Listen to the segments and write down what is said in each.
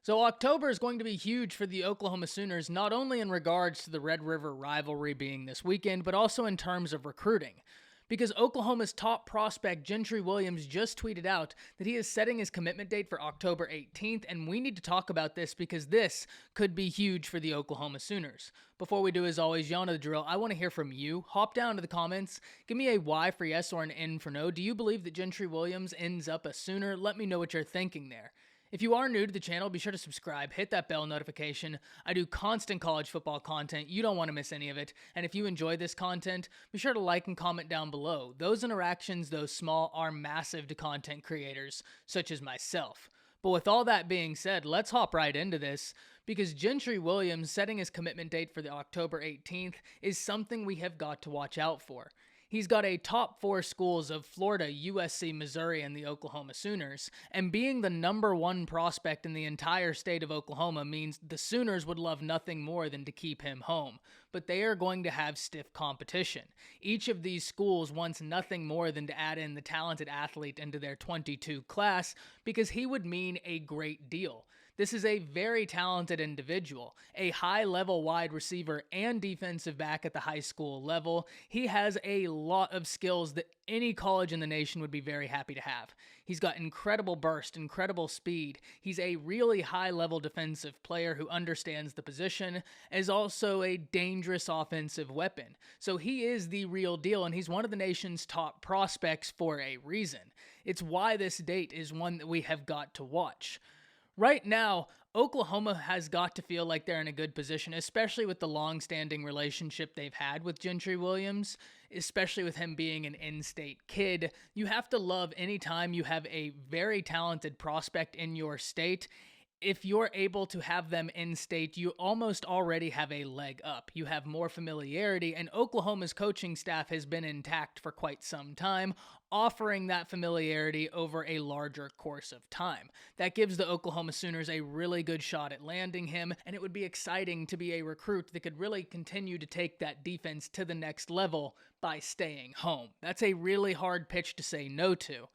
So October is going to be huge for the Oklahoma Sooners, not only in regards to the Red River rivalry being this weekend, but also in terms of recruiting. Because Oklahoma's top prospect, Gentry Williams, just tweeted out that he is setting his commitment date for October 18th, and we need to talk about this because this could be huge for the Oklahoma Sooners. Before we do, as always, y'all know the drill. I want to hear from you. Hop down to the comments. Give me a Y for yes or an N for no. Do you believe that Gentry Williams ends up a Sooner? Let me know what you're thinking there. If you are new to the channel, be sure to subscribe, hit that bell notification. I do constant college football content. You don't want to miss any of it. And if you enjoy this content, be sure to like and comment down below. Those interactions, though small, are massive to content creators such as myself. But with all that being said, let's hop right into this, because Gentry Williams setting his commitment date for the October 18th is something we have got to watch out for. He's got a top 4 schools of Florida, USC, Missouri, and the Oklahoma Sooners, and being the #1 prospect in the entire state of Oklahoma means the Sooners would love nothing more than to keep him home. But they are going to have stiff competition. Each of these schools wants nothing more than to add in the talented athlete into their 22 class because he would mean a great deal. This is a very talented individual, a high-level wide receiver and defensive back at the high school level. He has a lot of skills that any college in the nation would be very happy to have. He's got incredible burst, incredible speed. He's a really high-level defensive player who understands the position, is also a dangerous offensive weapon. So he is the real deal, and he's one of the nation's top prospects for a reason. It's why this date is one that we have got to watch. Right now, Oklahoma has got to feel like they're in a good position, especially with the long-standing relationship they've had with Gentry Williams, especially with him being an in-state kid. You have to love any time you have a very talented prospect in your state. If you're able to have them in state, you almost already have a leg up. You have more familiarity, and Oklahoma's coaching staff has been intact for quite some time, offering that familiarity over a larger course of time. That gives the Oklahoma Sooners a really good shot at landing him, and it would be exciting to be a recruit that could really continue to take that defense to the next level by staying home. That's a really hard pitch to say no to.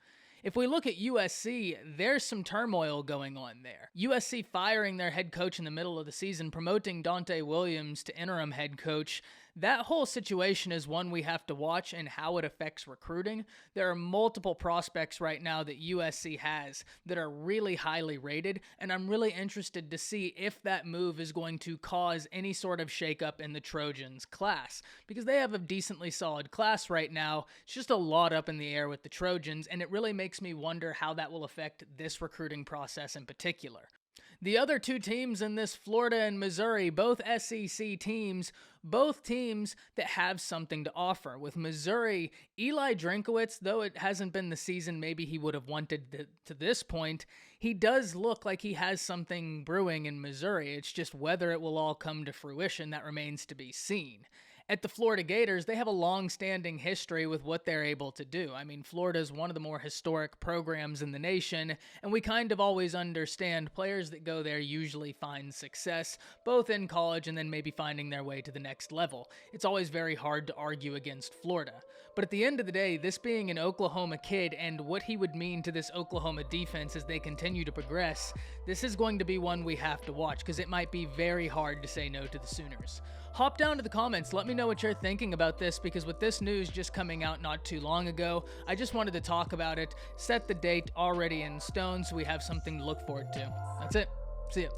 If we look at USC, there's some turmoil going on there. USC firing their head coach in the middle of the season, promoting Gentry Williams to interim head coach. That whole situation is one we have to watch and how it affects recruiting. There are multiple prospects right now that USC has that are really highly rated, and I'm really interested to see if that move is going to cause any sort of shakeup in the Trojans class, because they have a decently solid class right now. It's just a lot up in the air with the Trojans, and it really makes me wonder how that will affect this recruiting process in particular. The other two teams in this, Florida and Missouri, both SEC teams, both teams that have something to offer. With Missouri, Eli Drinkowitz, though it hasn't been the season maybe he would have wanted to this point, he does look like he has something brewing in Missouri. It's just whether it will all come to fruition that remains to be seen. At the Florida Gators, they have a long-standing history with what they're able to do. I mean, Florida is one of the more historic programs in the nation, and we kind of always understand players that go there usually find success, both in college and then maybe finding their way to the next level. It's always very hard to argue against Florida. But at the end of the day, this being an Oklahoma kid and what he would mean to this Oklahoma defense as they continue to progress, this is going to be one we have to watch because it might be very hard to say no to the Sooners. Hop down to the comments, let me know what you're thinking about this, because with this news just coming out not too long ago, I just wanted to talk about it, set the date already in stone so we have something to look forward to. That's it. See ya.